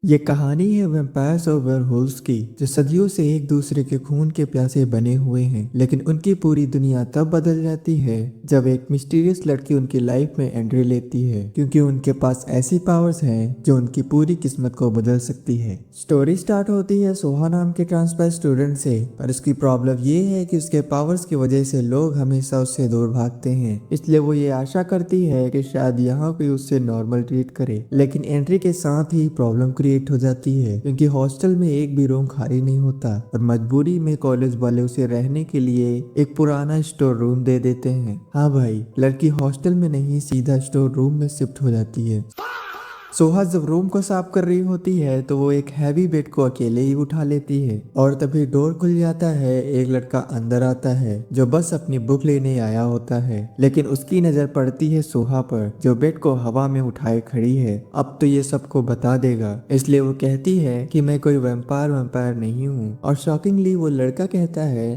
ये कहानी है वैम्पायर्स और वेयरवुल्व्स की, जो सदियों से एक दूसरे के खून के प्यासे बने हुए हैं। लेकिन उनकी पूरी दुनिया तब बदल जाती है जब एक मिस्टीरियस लड़की उनकी लाइफ में एंट्री लेती है, क्योंकि उनके पास ऐसी पावर्स हैं जो उनकी पूरी किस्मत को बदल सकती है। स्टोरी स्टार्ट होती है सोहा नाम के ट्रांसप्लांट स्टूडेंट से, पर उसकी प्रॉब्लम ये है कि उसके पावर्स की वजह से लोग हमेशा उससे दूर भागते हैं। इसलिए वो ये आशा करती है कि शायद यहाँ कोई उससे नॉर्मल ट्रीट करे। लेकिन एंट्री के साथ ही प्रॉब्लम क्रिएट हो जाती है, क्योंकि हॉस्टल में एक भी रूम खाली नहीं होता और मजबूरी में कॉलेज वाले उसे रहने के लिए एक पुराना स्टोर रूम दे देते हैं। हाँ भाई, लड़की हॉस्टल में नहीं सीधा स्टोर रूम में शिफ्ट हो जाती है। सोहा जब रूम को साफ कर रही होती है तो वो एक हैवी बेड को अकेले ही उठा लेती है और तभी डोर खुल जाता है। एक लड़का अंदर आता है जो बस अपनी बुक लेने आया होता है, लेकिन उसकी नजर पड़ती है सोहा पर, जो बेड को हवा में उठाए खड़ी है। अब तो ये सबको बता देगा, इसलिए वो कहती है कि मैं कोई वैम्पायर वैम्पायर नहीं हूँ। और शॉकिंगली वो लड़का कहता है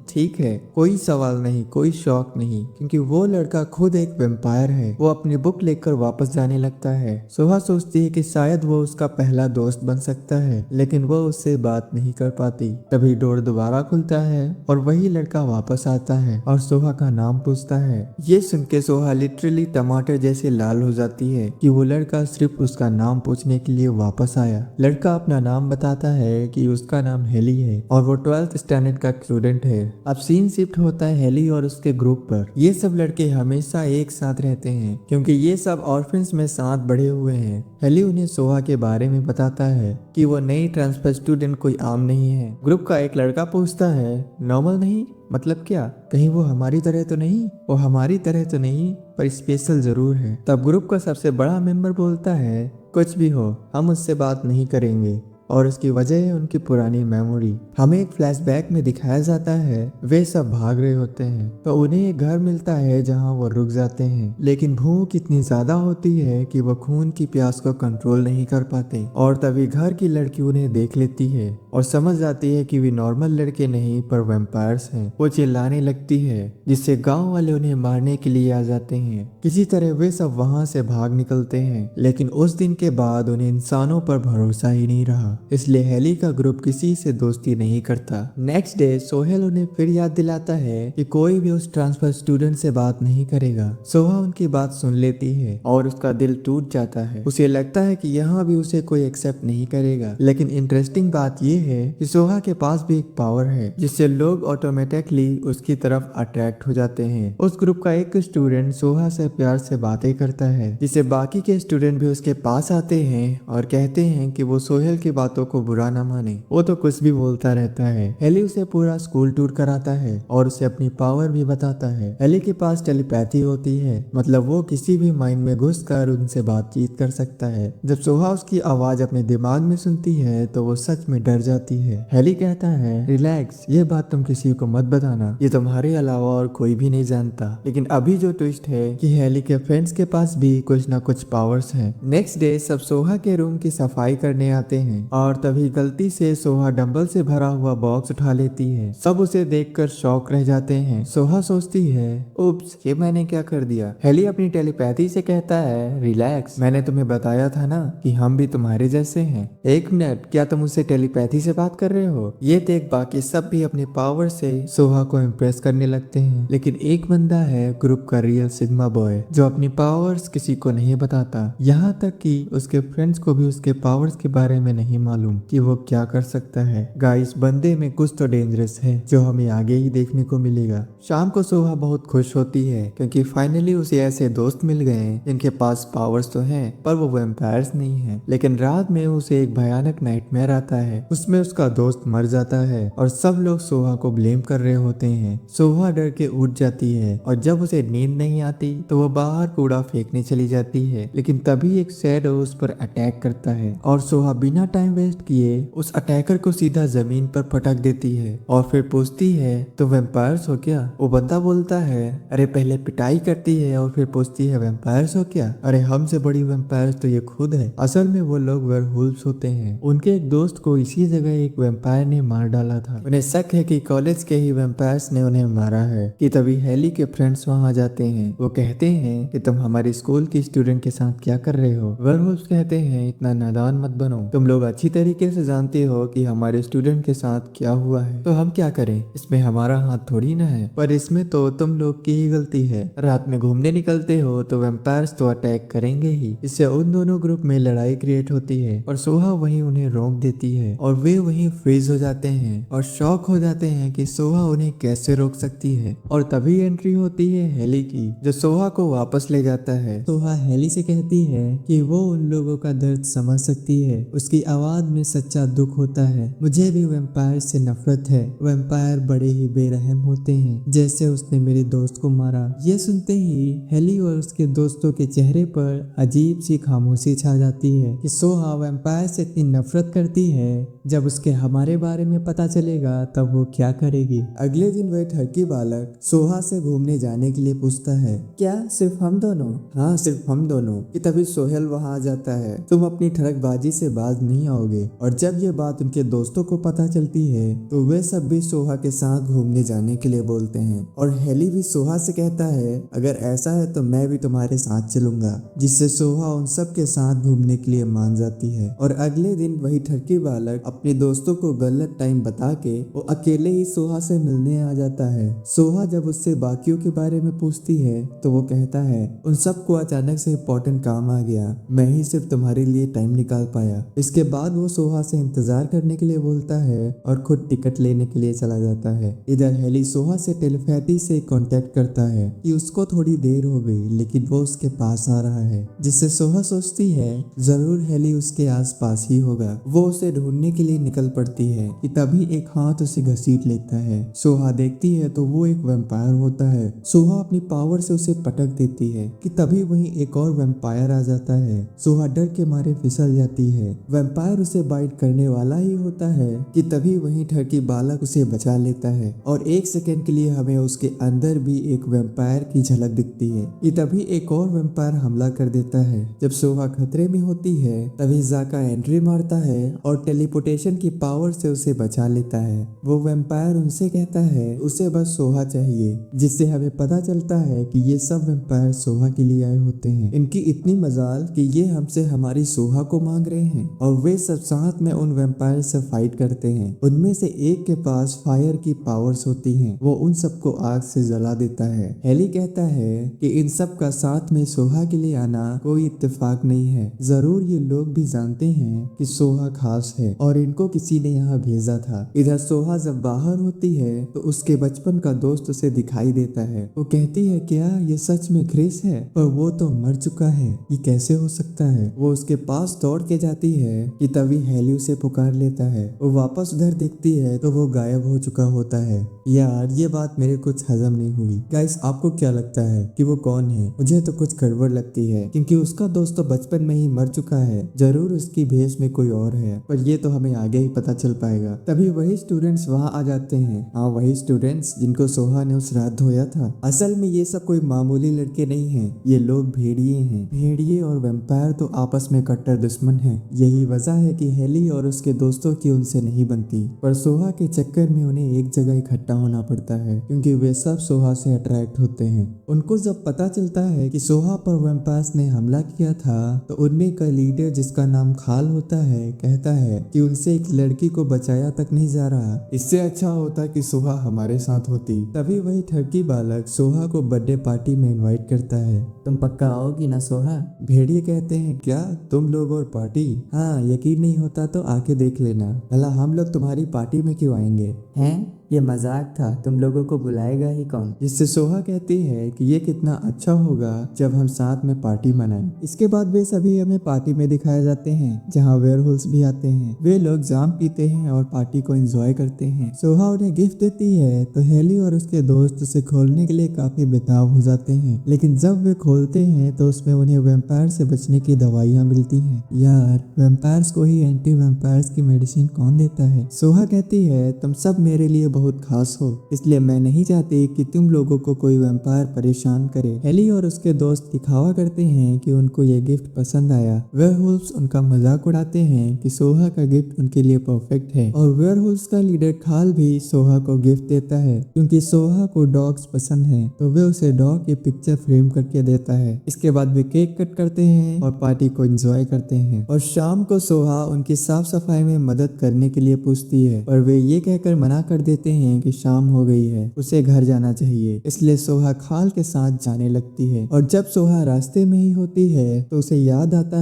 ठीक है, कोई सवाल नहीं, कोई शौक नहीं, क्योंकि वो लड़का खुद एक वैम्पायर है। वो अपनी बुक लेकर वापस जाने लगता है। सोहा सोचती है कि शायद वो उसका पहला दोस्त बन सकता है, लेकिन वो उससे बात नहीं कर पाती। तभी डोर दोबारा खुलता है और वही लड़का वापस आता है और सोहा का नाम पूछता है। ये सुन के सोहा लिटरली टमाटर जैसे लाल हो जाती है कि वो लड़का सिर्फ उसका नाम पूछने के लिए वापस आया। लड़का अपना नाम बताता है कि उसका नाम हेली है और वो 12th स्टैंडर्ड का स्टूडेंट है। अब सीन शिफ्ट होता है हेली और उसके ग्रुप पर। ये सब लड़के हमेशा एक साथ रहते हैं, क्योंकि ये सब ऑर्फन्स में साथ बढ़े हुए हैं। हेली उन्हें सोहा के बारे में बताता है कि वो नई ट्रांसफर स्टूडेंट कोई आम नहीं है। ग्रुप का एक लड़का पूछता है, नॉर्मल नहीं मतलब क्या? कहीं वो हमारी तरह तो नहीं? वो हमारी तरह तो नहीं, पर स्पेशल जरूर है। तब ग्रुप का सबसे बड़ा मेंबर बोलता है, कुछ भी हो, हम उससे बात नहीं करेंगे। और उसकी वजह है उनकी पुरानी मेमोरी। हमें एक फ्लैशबैक में दिखाया जाता है वे सब भाग रहे होते हैं तो उन्हें एक घर मिलता है जहां वो रुक जाते हैं, लेकिन भूख इतनी ज्यादा होती है कि वो खून की प्यास को कंट्रोल नहीं कर पाते। और तभी घर की लड़की उन्हें देख लेती है और समझ जाती है कि वे नॉर्मल लड़के नहीं पर वैम्पायर्स हैं। वो चिल्लाने लगती है, जिससे गांव वाले उन्हें मारने के लिए आ जाते हैं। किसी तरह वे सब वहां से भाग निकलते हैं, लेकिन उस दिन के बाद उन्हें इंसानों पर भरोसा ही नहीं रहा। इसलिए हेली का ग्रुप किसी से दोस्ती नहीं करता। नेक्स्ट डे सोहेल उन्हें फिर याद दिलाता है कि कोई भी उस ट्रांसफर स्टूडेंट से बात नहीं करेगा। सोहा उनकी बात सुन लेती है और उसका दिल टूट जाता है। उसे लगता है कि यहाँ भी उसे कोई एक्सेप्ट नहीं करेगा। लेकिन इंटरेस्टिंग बात यह है कि सोहा के पास भी एक पावर है जिससे लोग ऑटोमेटिकली उसकी तरफ अट्रैक्ट हो जाते हैं। उस ग्रुप का एक स्टूडेंट सोहा से प्यार से बातें करता है, जिससे बाकी के स्टूडेंट भी उसके पास आते हैं और कहते हैं कि वो सोहेल की बातों को बुरा ना माने, वो तो कुछ भी बोलता रहता है। हेली उसे पूरा स्कूल टूर कराता है और उसे अपनी पावर भी बताता है। हेली के पास टेलीपैथी होती है, मतलब वो किसी भी माइंड में घुसकर उनसे बातचीत कर सकता है। जब सोहा उसकी आवाज अपने दिमाग में सुनती है तो वो सच में डर जाती है। हेली कहता है, रिलैक्स, ये बात तुम किसी को मत बताना, ये तुम्हारे अलावा और कोई भी नहीं जानता। लेकिन अभी जो ट्विस्ट है कि हेली के फ्रेंड्स के पास भी कुछ ना कुछ पावर्स हैं। नेक्स्ट डे सब सोहा के रूम की सफाई करने आते हैं और तभी गलती से सोहा डंबल से भरा हुआ बॉक्स उठा लेती है। सब उसे देखकर शॉक रह जाते हैं। सोहा सोचती है, उप्स, ये मैंने क्या कर दिया। हेली अपनी टेलीपैथी से कहता है, रिलैक्स, मैंने तुम्हें बताया था ना कि हम भी तुम्हारे जैसे हैं। एक मिनट, क्या तुम उससे टेलीपैथी से बात कर रहे हो? ये देख बाकी सब भी अपने पावर से सोहा को इम्प्रेस करने लगते हैं, लेकिन एक बंदा है ग्रुप का रियल सिग्मा बॉय, जो अपनी पावर्स किसी को नहीं बताता। यहाँ तक कि उसके फ्रेंड्स को भी उसके पावर्स के बारे में नहीं मालूम कि वो क्या कर सकता है। गाइस, बंदे में कुछ तो डेंजरस है जो हमें आगे ही देखने को मिलेगा। शाम को सोहा बहुत खुश होती है क्योंकि फाइनली उसे ऐसे दोस्त मिल गए जिनके पास पावर्स तो हैं पर वो वैम्पायर्स नहीं हैं। लेकिन रात में उसे एक भयानक नाइटमेयर आता है। उसमें उसका दोस्त मर जाता है और सब लोग सोहा को ब्लेम कर रहे होते हैं। सोहा डर के उठ जाती है और जब उसे नींद नहीं आती तो वो बाहर कूड़ा फेंकने चली जाती है, लेकिन तभी एक शैडो उस पर अटैक करता है और सोहा बिना टाइम वेस्ट किए उस अटैकर को सीधा जमीन पर पटक देती है और फिर पूछती है तो वैम्पायर्स हो क्या। वो बंदा बोलता है अरे पहले पिटाई करती है और फिर पूछती है वैम्पायर्स हो क्या। अरे हमसे बड़ी वैम्पायर्स तो ये खुद है। असल में वो लोग वेयरवुल्व्स होते हैं। उनके एक दोस्त को इसी जगह एक वैम्पायर ने मार डाला था। उन्हें शक है कि कॉलेज के ही वैम्पायर्स ने उन्हें मारा है कि तभी हेली के फ्रेंड्स वहां जाते हैं। वो कहते हैं कि तुम हमारे स्कूल की स्टूडेंट के साथ क्या कर रहे हो। वेयरवुल्व्स कहते हैं इतना नादान मत बनो, तुम लोग अच्छी तरीके से जानते हो कि हमारे स्टूडेंट के साथ क्या हुआ है, तो हम क्या करें, इसमें हमारा हाथ थोड़ी ना है। पर इसमें तो तुम लोग की ही गलती है। रात में घूमने निकलते हो तो वैम्पायर्स तो अटैक करेंगे ही। इससे उन दोनों ग्रुप में लड़ाई क्रिएट होती है और सोहा वहीं उन्हें रोक देती है और वे वहीं फ्रीज हो जाते हैं और शॉक हो जाते हैं कि सोहा उन्हें कैसे रोक सकती है। और तभी एंट्री होती है हेली की, जो सोहा को वापस ले जाता है। सोहा हेली से कहती है कि वो उन लोगों का दर्द समझ सकती है। उसकी आवाज में सच्चा दुख होता है। मुझे भी वैम्पायर से नफरत है। वैम्पायर बड़े ही बेरहम होते हैं, जैसे उसने मेरे दोस्त को मारा। ये सुनते ही हेली और उसके दोस्तों के चेहरे पर अजीब सी खामोशी छा जाती है कि सोहा वैम्पायर से इतनी नफरत करती है। जब उसके हमारे बारे में पता चलेगा तब वो क्या करेगी। अगले दिन वह ठरकी बालक सोहा से घूमने जाने के लिए पूछता है, क्या सिर्फ हम दोनों? हाँ सिर्फ हम दोनों। कि तभी सोहेल वहां आ जाता है। तुम अपनी ठरकबाजी से बाज नहीं आओगे। और जब ये बात उनके दोस्तों को पता चलती है तो वे सब भी सोहा के साथ घूमने जाने के लिए बोलते हैं। और हेली भी सोहा से कहता है अगर ऐसा है तो मैं भी तुम्हारे साथ चलूंगा, जिससे सोहा उन सब के साथ घूमने के लिए मान जाती है। और अगले दिन वही ठरकी बालक अपने दोस्तों को गलत टाइम बता के वो अकेले ही सोहा से मिलने आ जाता है। सोहा जब उससे बाकियों के बारे में पूछती है तो वो कहता है उन सबको अचानक से इम्पोर्टेंट काम आ गया, मैं ही सिर्फ तुम्हारे लिए टाइम निकाल पाया। इसके बाद वो सोहा से इंतजार करने के लिए बोलता है और खुद टिकट लेने के लिए चला जाता है। इधर हेली सोहा से टेलीपैथी से कांटेक्ट करता है कि उसको थोड़ी देर हो गई लेकिन वो उसके पास आ रहा है, जिससे सोहा सोचती है जरूर हेली उसके आसपास ही होगा। वो उसे ढूंढने के लिए निकल पड़ती है कि तभी एक हाथ उसे घसीट लेता है। सोहा देखती है तो वो एक वैम्पायर होता है। सोहा अपनी पावर से उसे पटक देती है कि तभी वहीं एक और वैम्पायर आ जाता है। सोहा डर के मारे फिसल जाती है। वैम्पायर उसे बाइट करने वाला ही होता है कि तभी वहीं ठरकी बालक उसे बचा लेता है और एक सेकंड के लिए हमें उसके अंदर भी एक वैम्पायर की झलक दिखती है कि तभी एक और वैम्पायर हमला कर देता है। जब सोहा खतरे में होती है तभी जाका एंट्री मारता है और टेलीपोर्टेशन की पावर से उसे बचा लेता है। वो वैम्पायर उनसे कहता है उसे बस सोहा चाहिए, जिससे हमें पता चलता है कि ये सब वैम्पायर सोहा के लिए आए होते हैं। इनकी इतनी मजाल कि ये हमसे हमारी सोहा को मांग रहे हैं। और वे सब साथ में उन वैम्पायर से फाइट करते हैं। उनमें से एक के पास फायर की पावर्स होती हैं। वो उन सबको आग से जला देता है। हेली कहता है कि इन सब का साथ में सोहा के लिए आना कोई इत्तेफाक नहीं है। जरूर ये लोग भी जानते हैं कि सोहा खास है और इनको किसी ने यहाँ भेजा था। इधर सोहा जब बाहर होती है तो उसके बचपन का दोस्त उसे दिखाई देता है। वो कहती है क्या ये सच में क्रिस है? पर वो तो मर चुका है, ये कैसे हो सकता है? वो उसके पास दौड़ के जाती है कि तभी हेली उसे पुकार लेता है। वो वापस उधर देखती है तो वो गायब हो चुका होता है। यार ये बात मेरे कुछ हजम नहीं हुई। गाइस आपको क्या लगता है कि वो कौन है? मुझे तो कुछ गड़बड़ लगती है क्योंकि उसका दोस्त तो बचपन में ही मर चुका है। जरूर उसकी भेष में कोई और है, पर ये तो हमें आगे ही पता चल पाएगा। तभी वही स्टूडेंट्स वहाँ आ जाते हैं। हाँ वही स्टूडेंट्स जिनको सोहा ने उस रात धोया था। असल में ये सब कोई मामूली लड़के नहीं है, ये लोग भेड़िए हैं। भेड़िए और वैम्पायर तो आपस में कट्टर दुश्मन हैं। यही वजह है कि हेली और उसके दोस्तों की उनसे नहीं बनती, पर सोहा के चक्कर में उन्हें एक जगह इकट्ठा होना पड़ता है क्योंकि वे सब सोहा से अट्रैक्ट होते हैं। उनको जब पता चलता है कि सोहा पर वैम्पायर्स ने हमला किया था तो उनमें का लीडर जिसका नाम खाल होता है कहता है कि उनसे एक लड़की को बचाया तक नहीं जा रहा, इससे अच्छा होता कि सोहा हमारे साथ होती। तभी वही ठरकी बालक सोहा को बर्थडे पार्टी में इनवाइट करता है। तुम पक्का आओगी ना सोहा? भेड़िए कहते हैं क्या तुम लोग और पार्टी? हाँ यकीन नहीं होता तो आके देख लेना। भला हम लोग तुम्हारी पार्टी में क्यों आएंगे हैं? ये मजाक था, तुम लोगों को बुलाएगा ही कौन। जिससे सोहा कहती है कि ये कितना अच्छा होगा जब हम साथ में पार्टी मनाएं। इसके बाद वे सभी हमें पार्टी में दिखाए जाते हैं जहाँ वेयरवुल्व्स भी आते हैं। वे लोग जाम पीते हैं और पार्टी को एंजॉय करते हैं। सोहा उन्हें गिफ्ट देती है तो हेली और उसके दोस्त उसे खोलने के लिए काफी बेताब हो जाते हैं, लेकिन जब वे खोलते हैं तो उसमें उन्हें वैम्पायर से बचने की दवाइयाँ मिलती हैं। यार, वैम्पायर्स को ही एंटी वैम्पायर्स की मेडिसिन कौन देता है। सोहा कहती है तुम सब मेरे लिए बहुत खास हो, इसलिए मैं नहीं चाहती कि तुम लोगों को कोई वैम्पायर परेशान करे। हेली और उसके दोस्त दिखावा करते हैं कि उनको ये गिफ्ट पसंद आया। वेयरवुल्व्स उनका मजाक उड़ाते हैं कि सोहा का गिफ्ट उनके लिए परफेक्ट है और वेयरवुल्व्स का लीडर खाल भी सोहा को गिफ्ट देता है। क्योंकि सोहा को डॉग्स पसंद है तो वे उसे डॉग की पिक्चर फ्रेम करके देता है। इसके बाद वे केक कट करते हैं और पार्टी को एंजॉय करते हैं। और शाम को सोहा उनकी साफ सफाई में मदद करने के लिए पूछती है, पर वे ये कहकर मना कर देते हैं कि शाम हो गई है, उसे घर जाना चाहिए। इसलिए सोहा खाल के साथ जाने लगती है और जब सोहा रास्ते में ही होती है तो उसे याद आता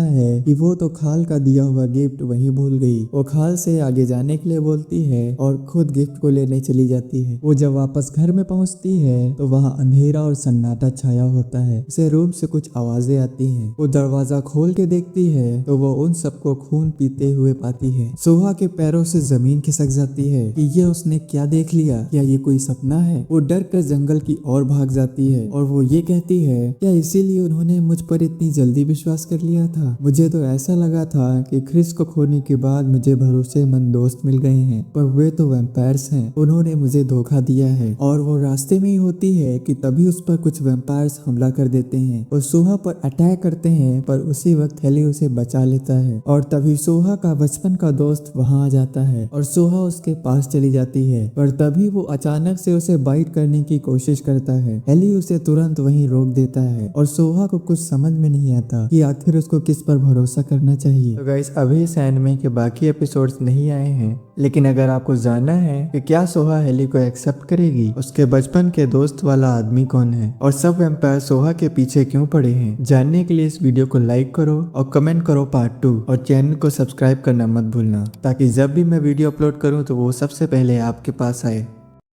है कि वो तो खाल का दिया हुआ गिफ्ट वहीं भूल गई। वो खाल से आगे जाने के लिए बोलती है और खुद गिफ्ट को लेने चली जाती है। वो जब वापस घर में पहुंचती है तो वहाँ अंधेरा और सन्नाटा छाया होता है। उसे रूम से कुछ आवाजें आती हैं। वो दरवाजा खोल के देखती है तो वो उन सबको खून पीते हुए पाती है। सोहा के पैरों से जमीन खिसक जाती है कि ये उसने क्या देख लिया, क्या ये कोई सपना है। वो डर कर जंगल की ओर भाग जाती है और वो ये कहती है क्या इसीलिए उन्होंने मुझ पर इतनी जल्दी विश्वास कर लिया था। मुझे तो ऐसा लगा था कि क्रिस को खोने के बाद मुझे भरोसेमंद दोस्त मिल गए हैं, पर वे तो वैम्पायर्स हैं। उन्होंने मुझे धोखा दिया है। और वो रास्ते में ही होती है कि तभी उस पर कुछ वैम्पायर्स हमला कर देते हैं और सोहा पर अटैक करते हैं, पर उसी वक्त हेली उसे बचा लेता है। और तभी सोहा का बचपन का दोस्त वहां आ जाता है और सोहा उसके पास चली जाती है, पर तभी वो अचानक से उसे बाइट करने की कोशिश करता है। हेली उसे तुरंत वहीं रोक देता है और सोहा को कुछ समझ में नहीं आता कि आखिर उसको किस पर भरोसा करना चाहिए। तो गाइस, अभी इस एनिमे के बाकी एपिसोड्स नहीं आए हैं, लेकिन अगर आपको जानना है कि क्या सोहा हेली को एक्सेप्ट करेगी, उसके बचपन के दोस्त वाला आदमी कौन है और सब वैम्पायर सोहा के पीछे क्यों पड़े हैं, जानने के लिए इस वीडियो को लाइक करो और कमेंट करो पार्ट 2 और चैनल को सब्सक्राइब करना मत भूलना, ताकि जब भी मैं वीडियो अपलोड करूं तो वो सबसे पहले आपके पास आए।